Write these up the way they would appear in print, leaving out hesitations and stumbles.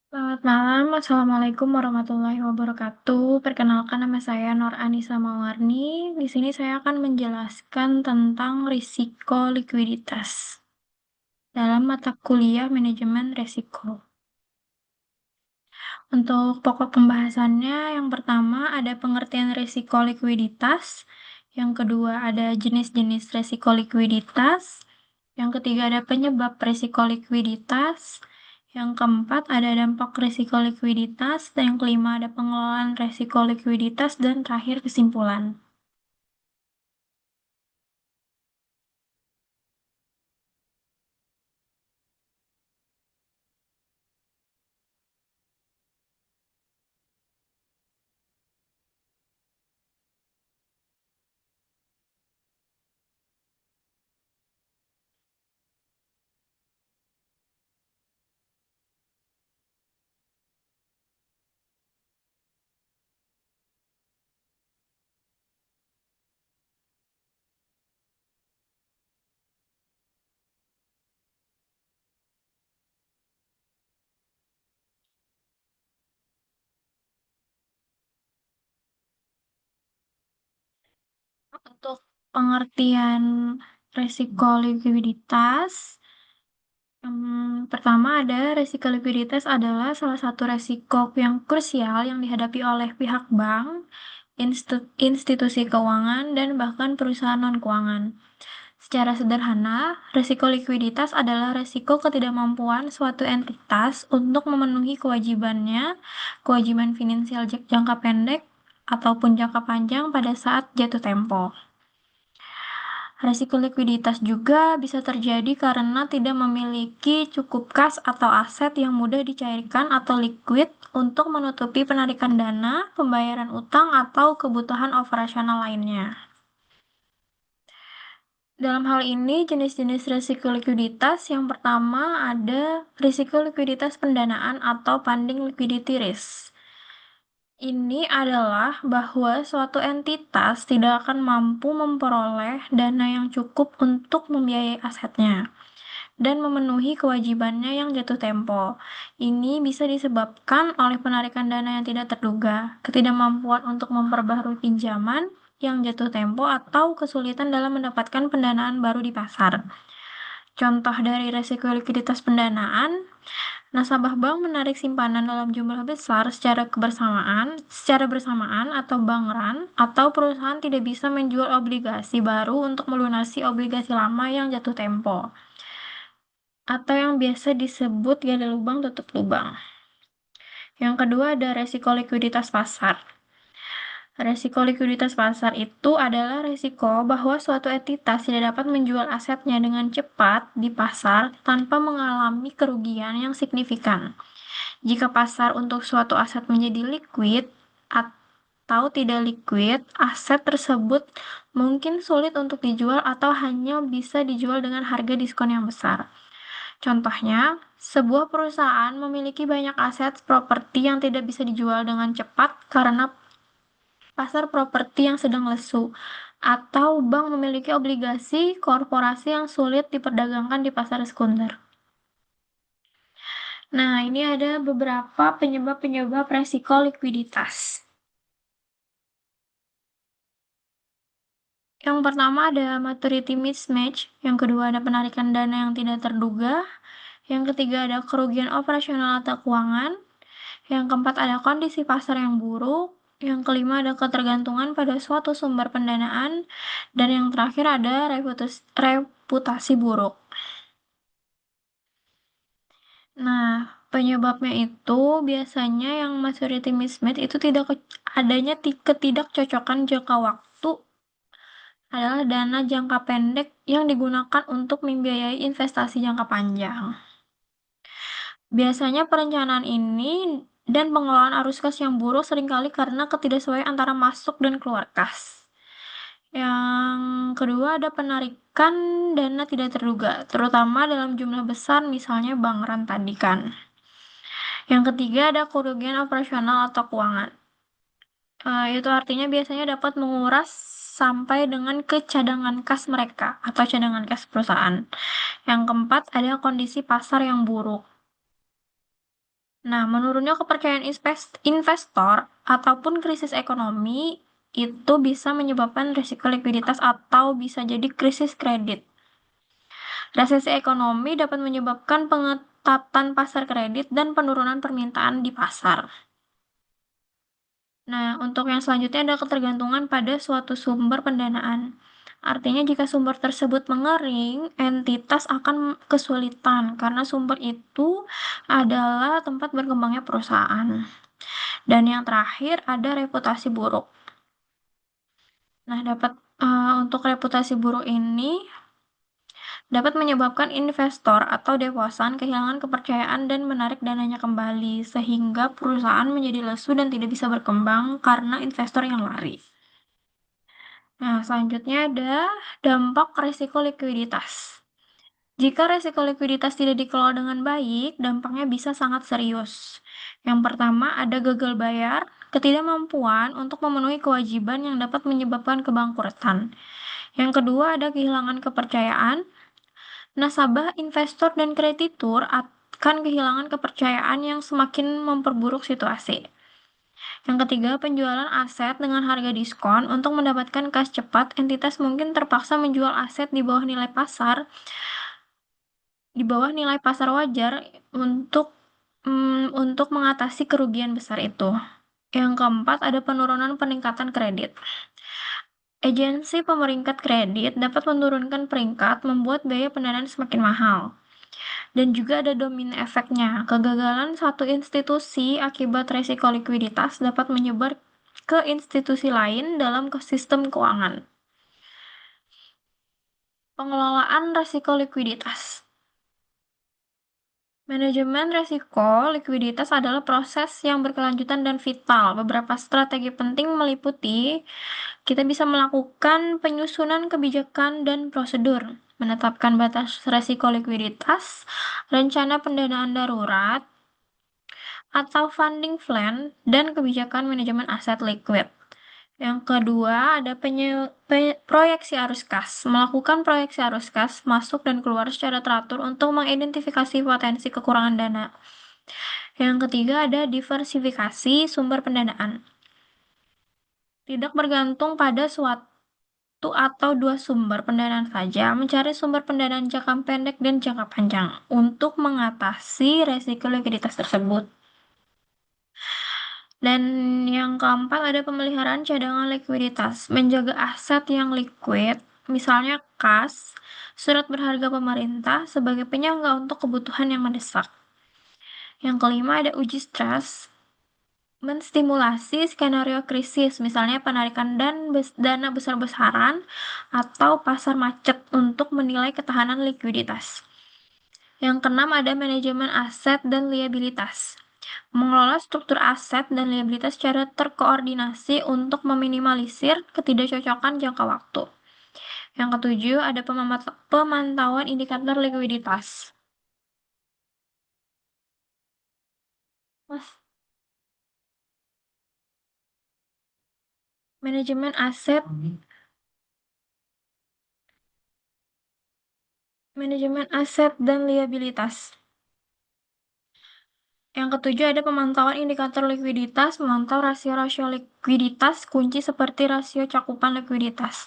Selamat malam, Assalamualaikum warahmatullahi wabarakatuh. Perkenalkan nama saya Nur Anisa Mawarni. Di sini saya akan menjelaskan tentang risiko likuiditas dalam mata kuliah manajemen risiko. Untuk pokok pembahasannya, yang pertama ada pengertian risiko likuiditas, yang kedua ada jenis-jenis risiko likuiditas, yang ketiga ada penyebab risiko likuiditas, yang keempat ada dampak risiko likuiditas, dan yang kelima ada pengelolaan risiko likuiditas, dan terakhir kesimpulan. Untuk pengertian risiko likuiditas, pertama ada risiko likuiditas adalah salah satu risiko yang krusial yang dihadapi oleh pihak bank, institusi keuangan, dan bahkan perusahaan non-keuangan. Secara sederhana, risiko likuiditas adalah risiko ketidakmampuan suatu entitas untuk memenuhi kewajiban finansial jangka pendek ataupun jangka panjang pada saat jatuh tempo. Risiko likuiditas juga bisa terjadi karena tidak memiliki cukup kas atau aset yang mudah dicairkan atau liquid untuk menutupi penarikan dana, pembayaran utang, atau kebutuhan operasional lainnya. Dalam hal ini, jenis-jenis risiko likuiditas yang pertama ada risiko likuiditas pendanaan atau funding liquidity risk. Ini adalah bahwa suatu entitas tidak akan mampu memperoleh dana yang cukup untuk membiayai asetnya dan memenuhi kewajibannya yang jatuh tempo. Ini bisa disebabkan oleh penarikan dana yang tidak terduga, ketidakmampuan untuk memperbaharui pinjaman yang jatuh tempo, atau kesulitan dalam mendapatkan pendanaan baru di pasar. Contoh dari risiko likuiditas pendanaan, nasabah bank menarik simpanan dalam jumlah besar secara bersamaan atau bank run, atau perusahaan tidak bisa menjual obligasi baru untuk melunasi obligasi lama yang jatuh tempo, atau yang biasa disebut gali lubang tutup lubang. Yang kedua ada resiko likuiditas pasar. Resiko likuiditas pasar itu adalah resiko bahwa suatu entitas tidak dapat menjual asetnya dengan cepat di pasar tanpa mengalami kerugian yang signifikan. Jika pasar untuk suatu aset menjadi liquid atau tidak liquid, aset tersebut mungkin sulit untuk dijual atau hanya bisa dijual dengan harga diskon yang besar. Contohnya, sebuah perusahaan memiliki banyak aset properti yang tidak bisa dijual dengan cepat karena pasar properti yang sedang lesu, atau bank memiliki obligasi korporasi yang sulit diperdagangkan di pasar sekunder. Nah, ini ada beberapa penyebab-penyebab resiko likuiditas. Yang pertama ada maturity mismatch, yang kedua ada penarikan dana yang tidak terduga, yang ketiga ada kerugian operasional atau keuangan, yang keempat ada kondisi pasar yang buruk, yang kelima ada ketergantungan pada suatu sumber pendanaan, dan yang terakhir ada reputasi buruk. Nah, penyebabnya itu biasanya yang maturity mismatch itu adanya ketidakcocokan jangka waktu adalah dana jangka pendek yang digunakan untuk membiayai investasi jangka panjang. Biasanya perencanaan ini dan pengelolaan arus kas yang buruk seringkali karena ketidaksesuaian antara masuk dan keluar kas. Yang kedua ada penarikan dana tidak terduga, terutama dalam jumlah besar, misalnya bank run tadi kan. Yang ketiga ada kerugian operasional atau keuangan. Itu artinya biasanya dapat menguras sampai dengan ke cadangan kas mereka atau cadangan kas perusahaan. Yang keempat ada kondisi pasar yang buruk. Nah, menurunnya kepercayaan investor ataupun krisis ekonomi itu bisa menyebabkan risiko likuiditas atau bisa jadi krisis kredit. Resesi ekonomi dapat menyebabkan pengetatan pasar kredit dan penurunan permintaan di pasar. Nah, untuk yang selanjutnya ada ketergantungan pada suatu sumber pendanaan. Artinya jika sumber tersebut mengering, entitas akan kesulitan karena sumber itu adalah tempat berkembangnya perusahaan. Dan yang terakhir ada reputasi buruk. Nah, untuk reputasi buruk ini dapat menyebabkan investor atau deposan kehilangan kepercayaan dan menarik dananya kembali, sehingga perusahaan menjadi lesu dan tidak bisa berkembang karena investor yang lari. Nah, selanjutnya ada dampak risiko likuiditas. Jika risiko likuiditas tidak dikelola dengan baik, dampaknya bisa sangat serius. Yang pertama ada gagal bayar, ketidakmampuan untuk memenuhi kewajiban yang dapat menyebabkan kebangkrutan. Yang kedua ada kehilangan kepercayaan. Nasabah, investor, dan kreditur akan kehilangan kepercayaan yang semakin memperburuk situasi. Yang ketiga, penjualan aset dengan harga diskon. Untuk mendapatkan kas cepat, entitas mungkin terpaksa menjual aset di bawah nilai pasar wajar untuk mengatasi kerugian besar itu. Yang keempat, ada penurunan peningkatan kredit. Agensi pemeringkat kredit dapat menurunkan peringkat, membuat biaya pendanaan semakin mahal. Dan juga ada domino efeknya. Kegagalan satu institusi akibat resiko likuiditas dapat menyebar ke institusi lain dalam sistem keuangan. Pengelolaan risiko likuiditas. Manajemen risiko likuiditas adalah proses yang berkelanjutan dan vital. Beberapa strategi penting meliputi kita bisa melakukan penyusunan kebijakan dan prosedur, menetapkan batas risiko likuiditas, rencana pendanaan darurat, atau funding plan, dan kebijakan manajemen aset likuid. Yang kedua, ada proyeksi arus kas. Melakukan proyeksi arus kas masuk dan keluar secara teratur untuk mengidentifikasi potensi kekurangan dana. Yang ketiga, ada diversifikasi sumber pendanaan. Tidak bergantung pada suatu atau dua sumber pendanaan saja, mencari sumber pendanaan jangka pendek dan jangka panjang untuk mengatasi resiko likuiditas tersebut. Dan yang keempat ada pemeliharaan cadangan likuiditas, menjaga aset yang liquid, misalnya kas, surat berharga pemerintah sebagai penyangga untuk kebutuhan yang mendesak. Yang kelima ada uji stres, menstimulasi skenario krisis, misalnya penarikan dana besar-besaran atau pasar macet untuk menilai ketahanan likuiditas. Yang keenam ada manajemen aset dan liabilitas. Mengelola struktur aset dan liabilitas secara terkoordinasi untuk meminimalisir ketidakcocokan jangka waktu. Yang ketujuh, ada pemantauan indikator likuiditas. Manajemen aset, dan liabilitas. Yang ketujuh ada pemantauan indikator likuiditas, memantau rasio-rasio likuiditas kunci seperti rasio cakupan likuiditas.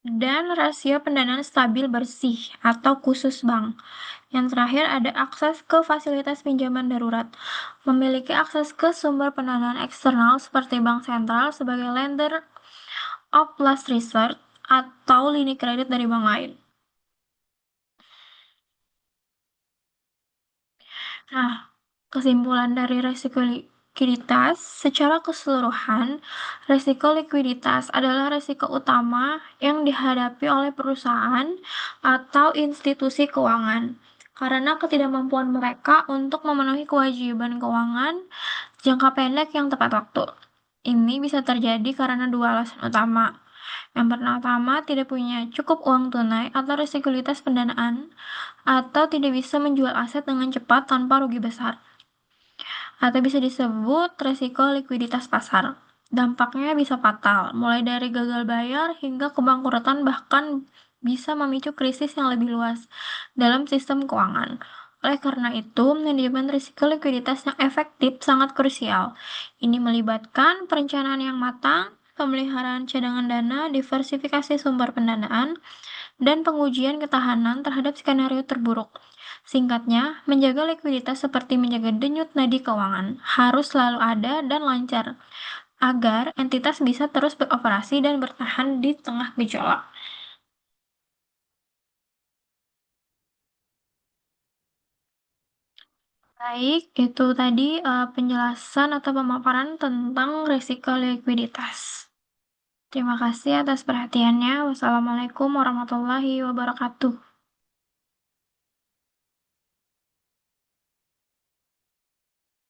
Dan rasio pendanaan stabil bersih atau khusus bank. Yang terakhir ada akses ke fasilitas pinjaman darurat. Memiliki akses ke sumber pendanaan eksternal seperti bank sentral sebagai lender of last resort atau lini kredit dari bank lain. Nah, kesimpulan dari resiko likuiditas, secara keseluruhan, resiko likuiditas adalah resiko utama yang dihadapi oleh perusahaan atau institusi keuangan karena ketidakmampuan mereka untuk memenuhi kewajiban keuangan jangka pendek yang tepat waktu. Ini bisa terjadi karena dua alasan utama. Yang pertama, tidak punya cukup uang tunai atau risiko likuiditas pendanaan, atau tidak bisa menjual aset dengan cepat tanpa rugi besar. Atau bisa disebut risiko likuiditas pasar. Dampaknya bisa fatal, mulai dari gagal bayar hingga kebangkrutan, bahkan bisa memicu krisis yang lebih luas dalam sistem keuangan. Oleh karena itu, manajemen risiko likuiditas yang efektif sangat krusial. Ini melibatkan perencanaan yang matang, pemeliharaan cadangan dana, diversifikasi sumber pendanaan, dan pengujian ketahanan terhadap skenario terburuk. Singkatnya, menjaga likuiditas seperti menjaga denyut nadi keuangan, harus selalu ada dan lancar, agar entitas bisa terus beroperasi dan bertahan di tengah gejolak. Baik, itu tadi penjelasan atau pemaparan tentang risiko likuiditas. Terima kasih atas perhatiannya. Wassalamualaikum warahmatullahi wabarakatuh.